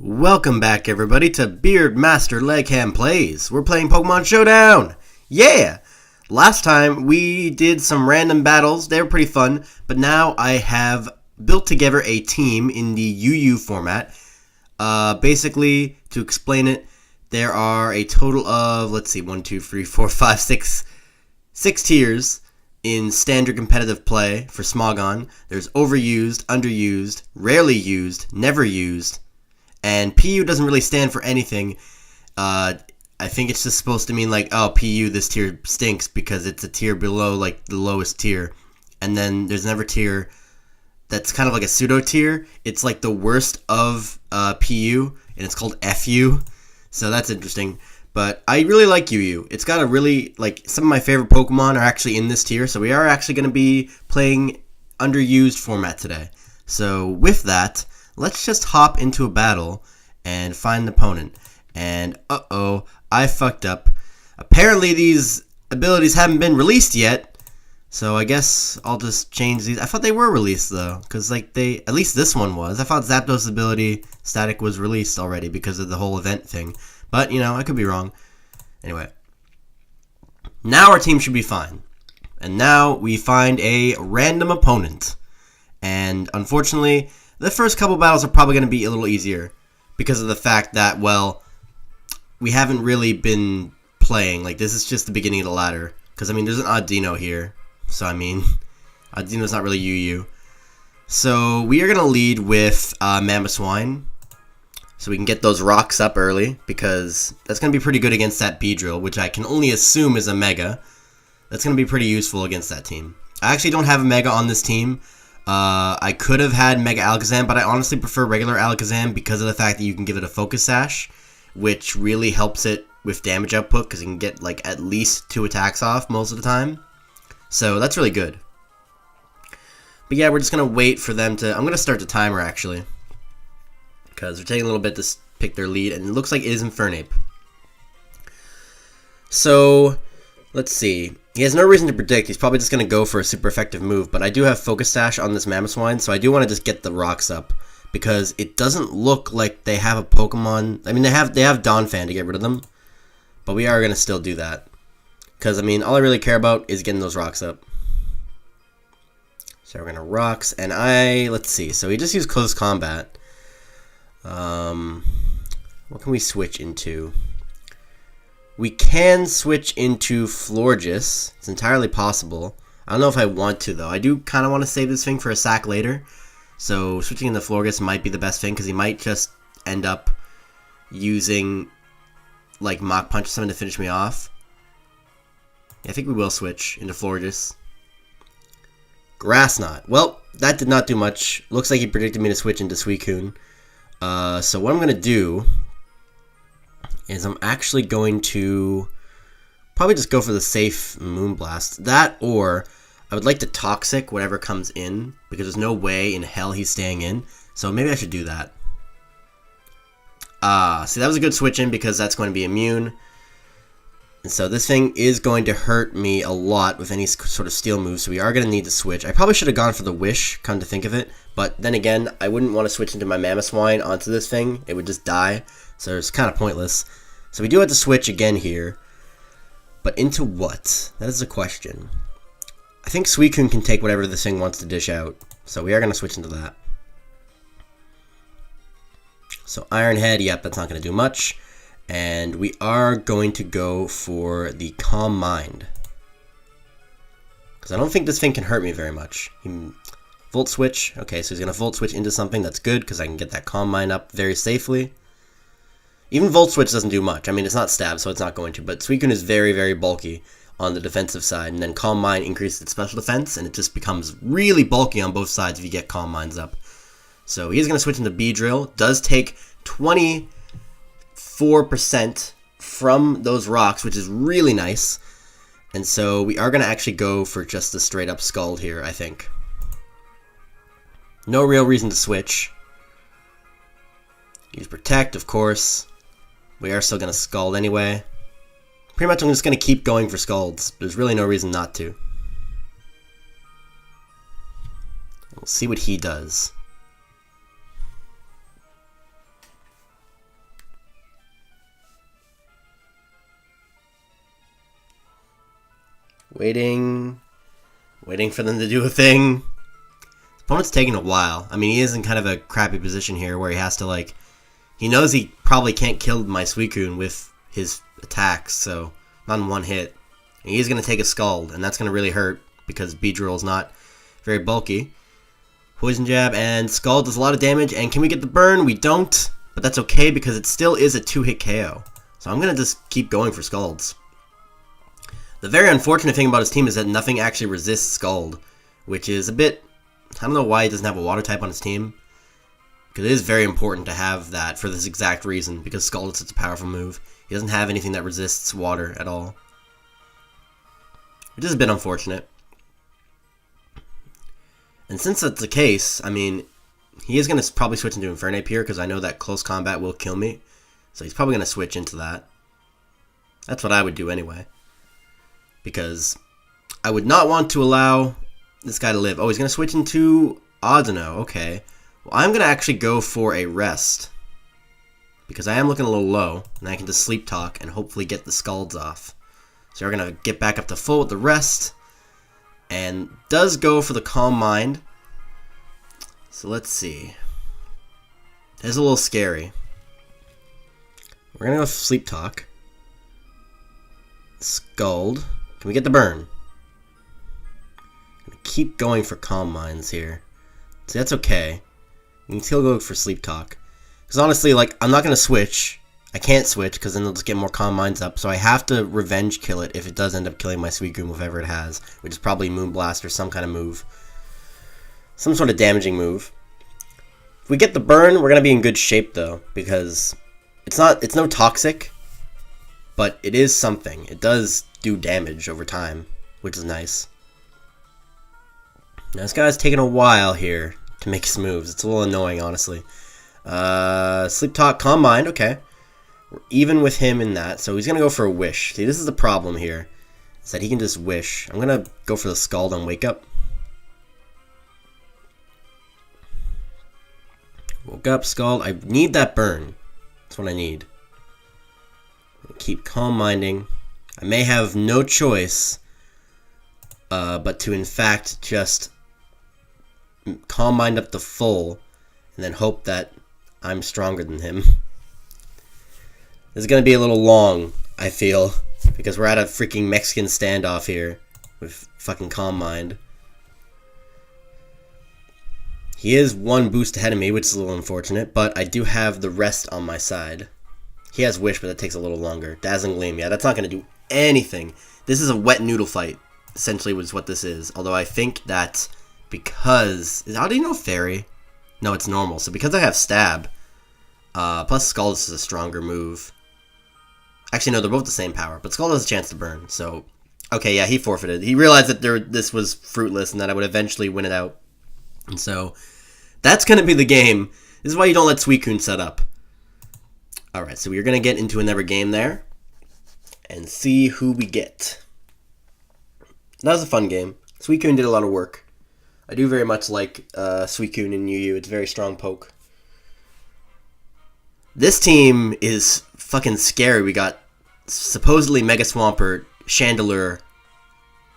Welcome back, everybody, to Beard Master Legham Plays. We're playing Pokemon Showdown! Yeah! Last time, we did some random battles. They were pretty fun, but now I have built together a team in the UU format. Basically, to explain it, there are a total of, let's see, 1, 2, 3, 4, 5, 6 tiers in standard competitive play for Smogon. There's overused, underused, rarely used, never used, and PU doesn't really stand for anything. I think it's just supposed to mean like, oh, PU, this tier stinks because it's a tier below like the lowest tier. And then there's another tier that's kind of like a pseudo tier. It's like the worst of PU, and it's called FU. So that's interesting. But I really like UU. It's got a really, like, some of my favorite Pokemon are actually in this tier. So we are actually going to be playing underused format today. So with that, let's just hop into a battle and find an opponent. And uh-oh, I fucked up. Apparently these abilities haven't been released yet. So I guess I'll just change these. I thought they were released though, because like at least this one was. I thought Zapdos ability static was released already because of the whole event thing. But, you know, I could be wrong. Anyway. Now our team should be fine. And now we find a random opponent. And unfortunately, the first couple battles are probably going to be a little easier because of the fact that, well, we haven't really been playing. Like, this is just the beginning of the ladder. Because, I mean, there's an Audino here. So, I mean, Audino's not really UU. So, we are going to lead with Mamoswine. So we can get those rocks up early, because that's going to be pretty good against that Beedrill, which I can only assume is a Mega. That's going to be pretty useful against that team. I actually don't have a Mega on this team. I could have had Mega Alakazam, but I honestly prefer regular Alakazam because of the fact that you can give it a Focus Sash, which really helps it with damage output, because you can get like at least 2 attacks off most of the time. So that's really good. But yeah, we're just going to wait for them to... I'm going to start the timer, actually, because they're taking a little bit to pick their lead, and it looks like it is Infernape. So, let's see. He has no reason to predict. He's probably just going to go for a super effective move, but I do have Focus Sash on this Mamoswine, so I do want to just get the rocks up, because it doesn't look like they have a Pokemon. I mean, they have Donphan to get rid of them, but we are going to still do that, because, I mean, all I really care about is getting those rocks up. So we're going to rocks, and let's see. So we just use Close Combat. What can we switch into? We can switch into Florges. It's entirely possible. I don't know if I want to, though. I do kind of want to save this thing for a sack later. So switching into Florges might be the best thing, because he might just end up using like Mach Punch or something to finish me off. Yeah, I think we will switch into Florges. Grass Knot. Well, that did not do much. Looks like he predicted me to switch into SUICUNE. So what I'm going to do is I'm actually going to probably just go for the safe Moonblast. That, or I would like to Toxic whatever comes in, because there's no way in hell he's staying in. So maybe I should do that. See, that was a good switch in, because that's going to be immune. And so this thing is going to hurt me a lot with any sort of steel move, so we are going to need to switch. I probably should have gone for the Wish, come to think of it. But then again, I wouldn't want to switch into my Mamoswine onto this thing. It would just die, so it's kind of pointless. So we do have to switch again here. But into what? That is the question. I think SUICUNE can take whatever this thing wants to dish out. So we are going to switch into that. So Iron Head, yep, that's not going to do much. And we are going to go for the Calm Mind, because I don't think this thing can hurt me very much. Volt Switch. Okay, so he's going to Volt Switch into something. That's good, because I can get that Calm Mind up very safely. Even Volt Switch doesn't do much. I mean, it's not stab, so it's not going to. But SUICUNE is very, very bulky on the defensive side. And then Calm Mind increases its special defense, and it just becomes really bulky on both sides if you get Calm Minds up. So he's going to switch into Beedrill. Does take 24% from those rocks, which is really nice. And so we are going to actually go for just the straight up Scald here, I think. No real reason to switch. Use Protect, of course. We are still going to Scald anyway. Pretty much I'm just going to keep going for Scalds. There's really no reason not to. We'll see what he does. Waiting for them to do a thing. His opponent's taking a while. I mean, he is in kind of a crappy position here where he has to, like... He knows he probably can't kill my SUICUNE with his attacks, so... Not in one hit. And he's going to take a Scald, and that's going to really hurt because Beedrill is not very bulky. Poison Jab and Scald does a lot of damage, and can we get the burn? We don't, but that's okay because it still is a 2-hit KO. So I'm going to just keep going for Scalds. The very unfortunate thing about his team is that nothing actually resists Scald, which is a bit... I don't know why he doesn't have a water type on his team, because it is very important to have that for this exact reason, because Scald is such a powerful move. He doesn't have anything that resists water at all, which is a bit unfortunate. And since that's the case, I mean, he is going to probably switch into Infernape here, because I know that close combat will kill me, so he's probably going to switch into that. That's what I would do anyway, because I would not want to allow this guy to live. Oh, he's going to switch into Audino. Okay. Well, I'm going to actually go for a rest, because I am looking a little low, and I can just Sleep Talk and hopefully get the Scalds off. So we're going to get back up to full with the rest, and does go for the Calm Mind. So let's see. It's a little scary. We're going to go Sleep Talk. Scald. Can we get the burn? I'm going to keep going for Calm Minds here. See, that's okay. You can still go for Sleep Talk. Because honestly, like, I'm not going to switch. I can't switch because then they'll just get more Calm Minds up. So I have to Revenge Kill it if it does end up killing my SUICUNE, whatever it has. Which is probably Moonblast or some kind of move. Some sort of damaging move. If we get the burn, we're going to be in good shape though. Because it's no Toxic. But it is something. It does do damage over time, which is nice. Now this guy's taking a while here to make his moves. It's a little annoying, honestly. Sleep Talk, Calm Mind, okay. We're even with him in that, so he's going to go for a Wish. See, this is the problem here, is that he can just Wish. I'm going to go for the Scald on Wake Up. Woke up, Scald. I need that burn. That's what I need. Keep Calm Minding. I may have no choice but to, in fact, just Calm Mind up to full and then hope that I'm stronger than him. This is going to be a little long, I feel, because we're at a freaking Mexican standoff here with fucking Calm Mind. He is one boost ahead of me, which is a little unfortunate, but I do have the rest on my side. He has Wish, but that takes a little longer. Dazzling Gleam, yeah, that's not going to do anything. This is a wet noodle fight, essentially, was what this is. Although I think that because... How do you know Fairy? No, it's normal. So because I have Stab, plus Scald is a stronger move. Actually, no, they're both the same power, but Scald has a chance to burn. So, okay, yeah, he forfeited. He realized that this was fruitless and that I would eventually win it out. And so, that's going to be the game. This is why you don't let SUICUNE set up. Alright, so we're going to get into another game there and see who we get. That was a fun game. SUICUNE did a lot of work. I do very much like SUICUNE in UU. It's a very strong poke. This team is fucking scary. We got supposedly Mega Swampert, Chandelure,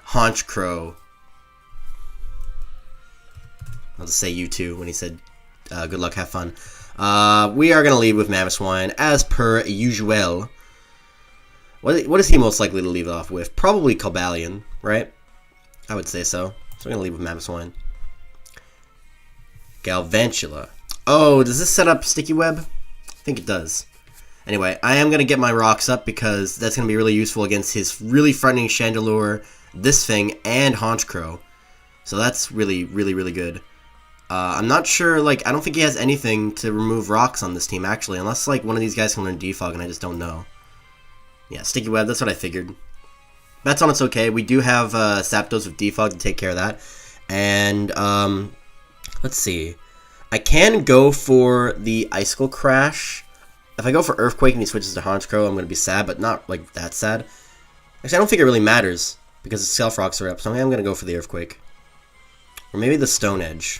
Honchkrow. I'll just say you two when he said good luck, have fun. We are going to lead with Mamoswine, as per usual. What is he most likely to leave off with? Probably Cobalion, right? I would say so. So we're going to lead with Mamoswine. Galvantula. Oh, does this set up Sticky Web? I think it does. Anyway, I am going to get my rocks up because that's going to be really useful against his really frightening Chandelure, this thing, and Honchkrow. So that's really, really, really good. I'm not sure, like, I don't think he has anything to remove rocks on this team, actually, unless, like, one of these guys can learn Defog, and I just don't know. Yeah, Sticky Web, that's what I figured. That's on, it's okay. We do have Zapdos with Defog to take care of that. And, let's see. I can go for the Icicle Crash. If I go for Earthquake and he switches to Honchkrow, I'm going to be sad, but not, like, that sad. Actually, I don't think it really matters, because the Stealth Rocks are up, so I'm going to go for the Earthquake. Or maybe the Stone Edge.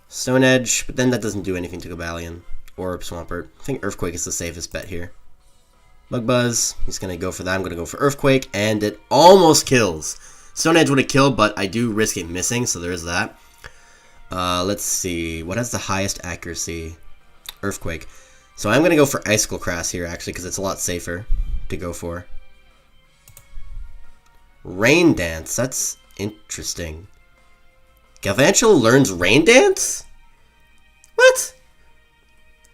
Stone Edge, but then that doesn't do anything to Cobalion or Swampert. I think Earthquake is the safest bet here. Bug Buzz. He's going to go for that. I'm going to go for Earthquake, and it almost kills. Stone Edge would have killed, but I do risk it missing, so there is that. Let's see. What has the highest accuracy? Earthquake. So I'm going to go for Icicle Crass here, actually, because it's a lot safer to go for. Rain Dance. That's interesting. Galvantula learns Rain Dance? What?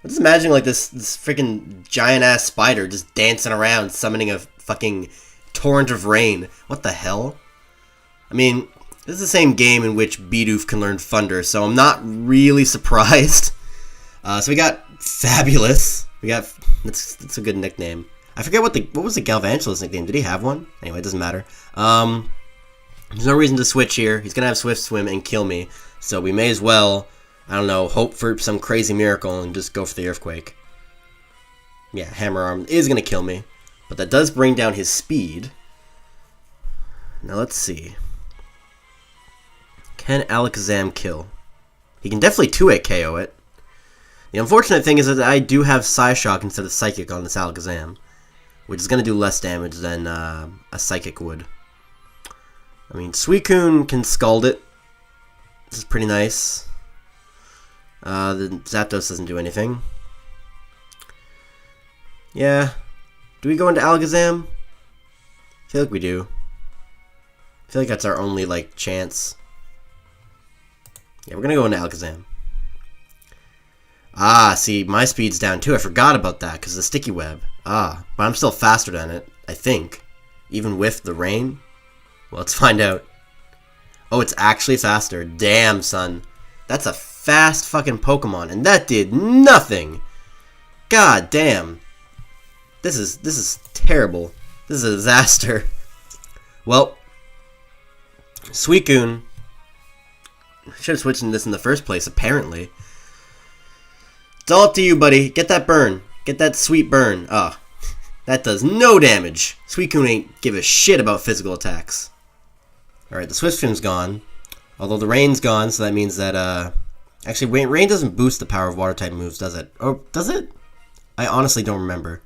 I'm just imagining like this freaking giant-ass spider just dancing around, summoning a fucking torrent of rain. What the hell? I mean, this is the same game in which Bidoof can learn Thunder, so I'm not really surprised. So we got Fabulous. We got that's a good nickname. I forget what was the Galvantula's nickname. Did he have one? Anyway, it doesn't matter. There's no reason to switch here. He's gonna have Swift Swim and kill me, so we may as well, I don't know, hope for some crazy miracle and just go for the Earthquake. Yeah, Hammer Arm is gonna kill me, but that does bring down his speed. Now let's see. Can Alakazam kill? He can definitely 2-hit KO it. The unfortunate thing is that I do have Psyshock instead of Psychic on this Alakazam, which is going to do less damage than a Psychic would. I mean, Suicune can Scald it. This is pretty nice. The Zapdos doesn't do anything. Yeah. Do we go into Alakazam? I feel like we do. I feel like that's our only, like, chance. Yeah, we're going to go into Alakazam. Ah, see, my speed's down too. I forgot about that because of the Sticky Web. Ah, but I'm still faster than it, I think. Even with the rain? Well, let's find out. Oh, it's actually faster. Damn, son. That's a fast fucking Pokemon, and that did nothing. God damn. This is terrible. This is a disaster. Well, Suicune. Should have switched in this in the first place, apparently. It's all up to you, buddy. Get that burn. Get that sweet burn. Ah, that does no damage. Suicune ain't give a shit about physical attacks. Alright, the Swift Swim's gone. Although the Rain's gone, so that means that, actually, Rain doesn't boost the power of Water-type moves, does it? Oh, does it? I honestly don't remember.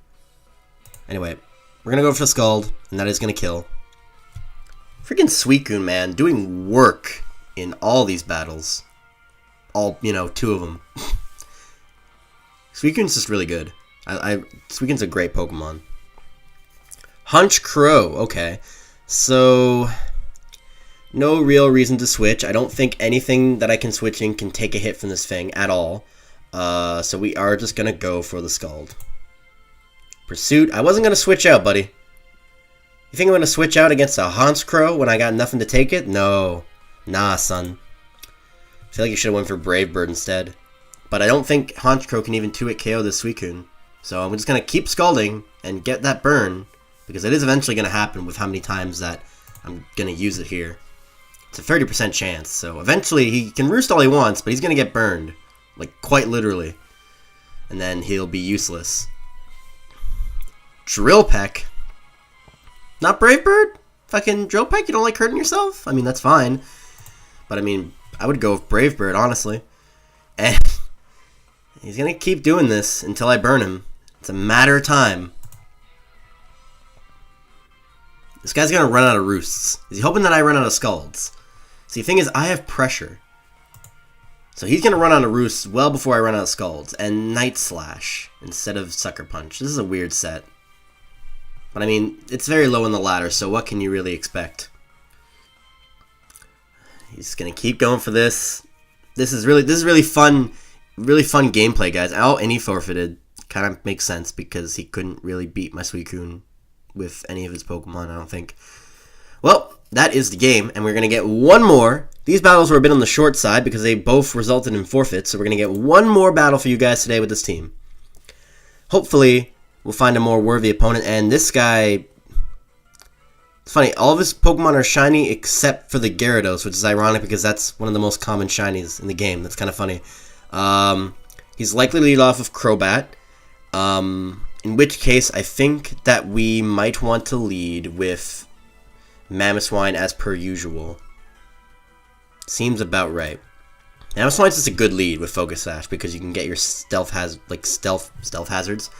Anyway, we're gonna go for the Scald, and that is gonna kill. Freaking Suicune, man, doing work in all these battles. All, you know, 2 of them. Suicune's just really good. Suicune's a great Pokemon. Hunch Crow, okay. So, no real reason to switch. I don't think anything that I can switch in can take a hit from this thing at all. So we are just going to go for the Scald. Pursuit. I wasn't going to switch out, buddy. You think I'm going to switch out against a Hunch Crow when I got nothing to take it? No. Nah, son. I feel like you should have went for Brave Bird instead. But I don't think Honchkrow can even 2-hit KO this Suicune. So I'm just going to keep Scalding and get that burn. Because it is eventually going to happen with how many times that I'm going to use it here. It's a 30% chance. So eventually he can roost all he wants, but he's going to get burned. Like, quite literally. And then he'll be useless. Drill Peck. Not Brave Bird? Fucking Drill Peck? You don't like hurting yourself? I mean, that's fine. But I mean, I would go with Brave Bird, honestly. And he's going to keep doing this until I burn him. It's a matter of time. This guy's going to run out of roosts. Is he hoping that I run out of Scalds? See, the thing is, I have pressure. So he's going to run out of roosts well before I run out of Scalds. And Night Slash instead of Sucker Punch. This is a weird set. But I mean, it's very low in the ladder, so what can you really expect? He's going to keep going for this. This is really fun gameplay, guys. And he forfeited. Kind of makes sense because he couldn't really beat my Suicune with any of his Pokemon, I don't think. Well, that is the game, and we're going to get one more. These battles were a bit on the short side because they both resulted in forfeits, so we're going to get one more battle for you guys today with this team. Hopefully, we'll find a more worthy opponent, and this guy... It's funny, all of his Pokemon are shiny except for the Gyarados, which is ironic because that's one of the most common shinies in the game. That's kind of funny. He's likely to lead off of Crobat. In which case, I think that we might want to lead with Mamoswine as per usual. Seems about right. Mamoswine's just a good lead with Focus Sash because you can get your stealth hazards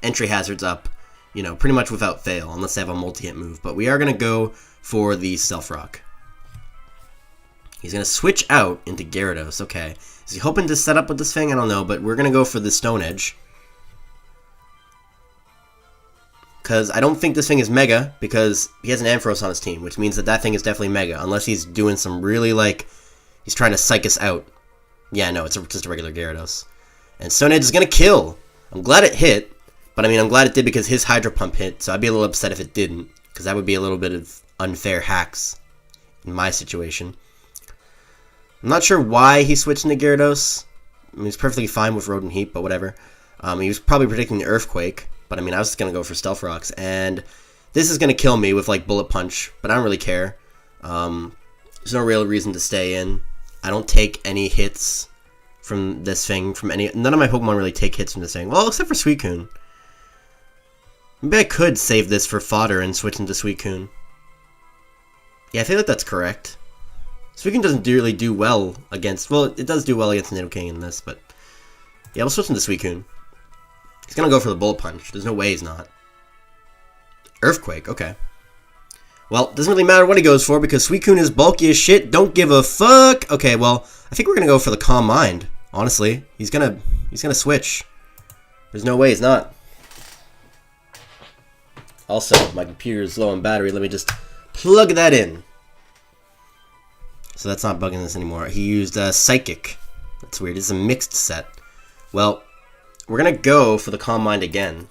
entry hazards up, you know, pretty much without fail, unless they have a multi-hit move. But we are going to go for the Stealth Rock. He's going to switch out into Gyarados. Okay. Is he hoping to set up with this thing? I don't know, but we're going to go for the Stone Edge. Because I don't think this thing is Mega, because he has an Ampharos on his team, which means that that thing is definitely Mega, unless he's doing some really, like, he's trying to psych us out. Yeah, no, it's just a regular Gyarados. And Stone Edge is going to kill. I'm glad it hit, but I mean, I'm glad it did because his Hydro Pump hit, so I'd be a little upset if it didn't, because that would be a little bit of unfair hacks in my situation. I'm not sure why he switched into Gyarados. I mean, he's perfectly fine with Rodent Heat, but whatever. He was probably predicting the Earthquake, but I mean, I was just going to go for Stealth Rocks, and this is going to kill me with, like, Bullet Punch, but I don't really care. There's no real reason to stay in. I don't take any hits from this thing, none of my Pokemon really take hits from this thing. Well, except for SUICUNE. Maybe I could save this for fodder and switch into SUICUNE. Yeah, I feel like that's correct. SUICUNE doesn't really do well against, well, it does do well against Nidoking in this, but yeah, we'll switch into SUICUNE. He's gonna go for the Bullet Punch. There's no way he's not. Earthquake, okay. Well, it doesn't really matter what he goes for because SUICUNE is bulky as shit. Don't give a fuck. Okay, well, I think we're gonna go for the Calm Mind. Honestly, he's gonna switch. There's no way he's not. Also, my computer is low on battery. Let me just plug that in. So that's not bugging this anymore. He used Psychic. That's weird. It's a mixed set. Well, we're gonna go for the Calm Mind again.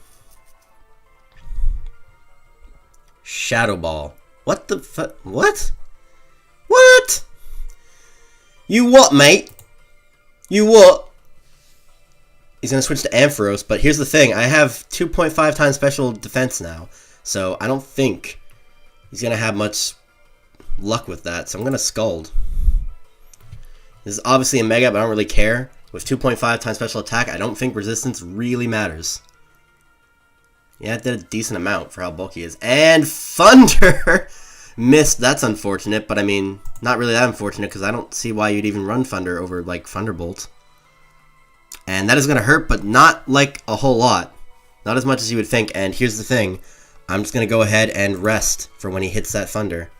Shadow Ball. What the fuck? What? What? You what, mate? You what? He's gonna switch to Ampharos, but here's the thing. I have 2.5 times special defense now, so I don't think he's gonna have much luck with that, so I'm gonna Scald. This is obviously a Mega, but I don't really care. With 2.5 times special attack, I don't think resistance really matters. Yeah, it did a decent amount for how bulky he is. And Thunder! Missed. That's unfortunate, but I mean, not really that unfortunate because I don't see why you'd even run Thunder over, like, Thunderbolt. And that is going to hurt, but not, like, a whole lot. Not as much as you would think. And here's the thing. I'm just going to go ahead and rest for when he hits that Thunder.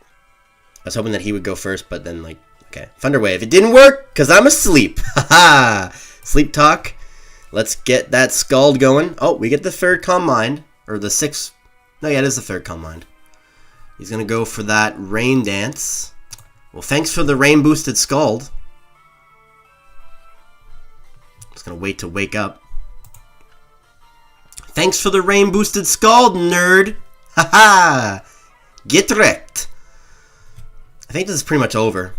I was hoping that he would go first, but then, like, okay. Thunder Wave. It didn't work because I'm asleep. Haha! Sleep Talk. Let's get that Scald going. Oh, we get the third Calm Mind. Or the sixth. No, yeah, it is the third Calm Mind. He's going to go for that Rain Dance. Well, thanks for the rain-boosted Scald. Just going to wait to wake up. Thanks for the rain-boosted Scald, nerd. Haha! Get wrecked. I think this is pretty much over.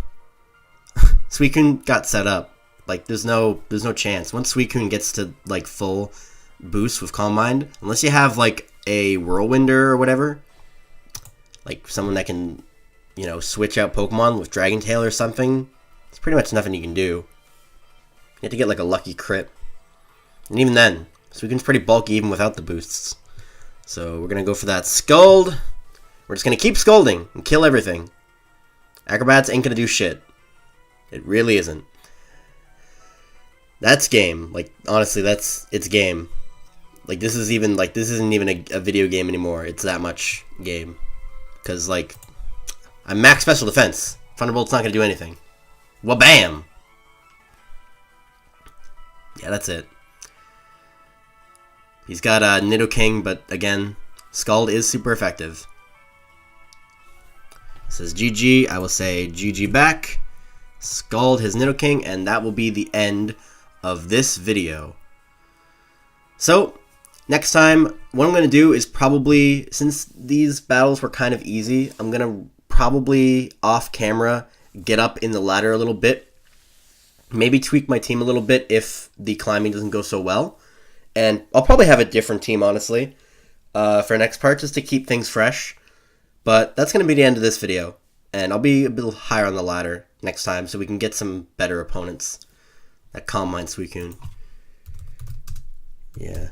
SUICUNE got set up. Like, there's no chance. Once SUICUNE gets to, like, full boost with Calm Mind, unless you have, like, a Whirlwinder or whatever, like, someone that can, you know, switch out Pokemon with Dragon Tail or something, it's pretty much nothing you can do. You have to get, like, a lucky crit. And even then, SUICUNE's pretty bulky even without the boosts. So, we're gonna go for that Scald. We're just gonna keep Scalding and kill everything. Acrobats ain't gonna do shit. It really isn't. That's game. Like, honestly, it's game. Like, this isn't even a video game anymore. It's that much game. Because, like, I'm max special defense. Thunderbolt's not going to do anything. Wabam! Yeah, that's it. He's got Nidoking, but again, Scald is super effective. It says GG. I will say GG back. Scald his Nidoking, and that will be the end of this video. So, next time, what I'm going to do is probably, since these battles were kind of easy, I'm going to probably, off camera, get up in the ladder a little bit. Maybe tweak my team a little bit if the climbing doesn't go so well. And I'll probably have a different team, honestly, for next part, just to keep things fresh. But that's going to be the end of this video. And I'll be a little higher on the ladder next time so we can get some better opponents. That Calm Mind SUICUNE. Yeah.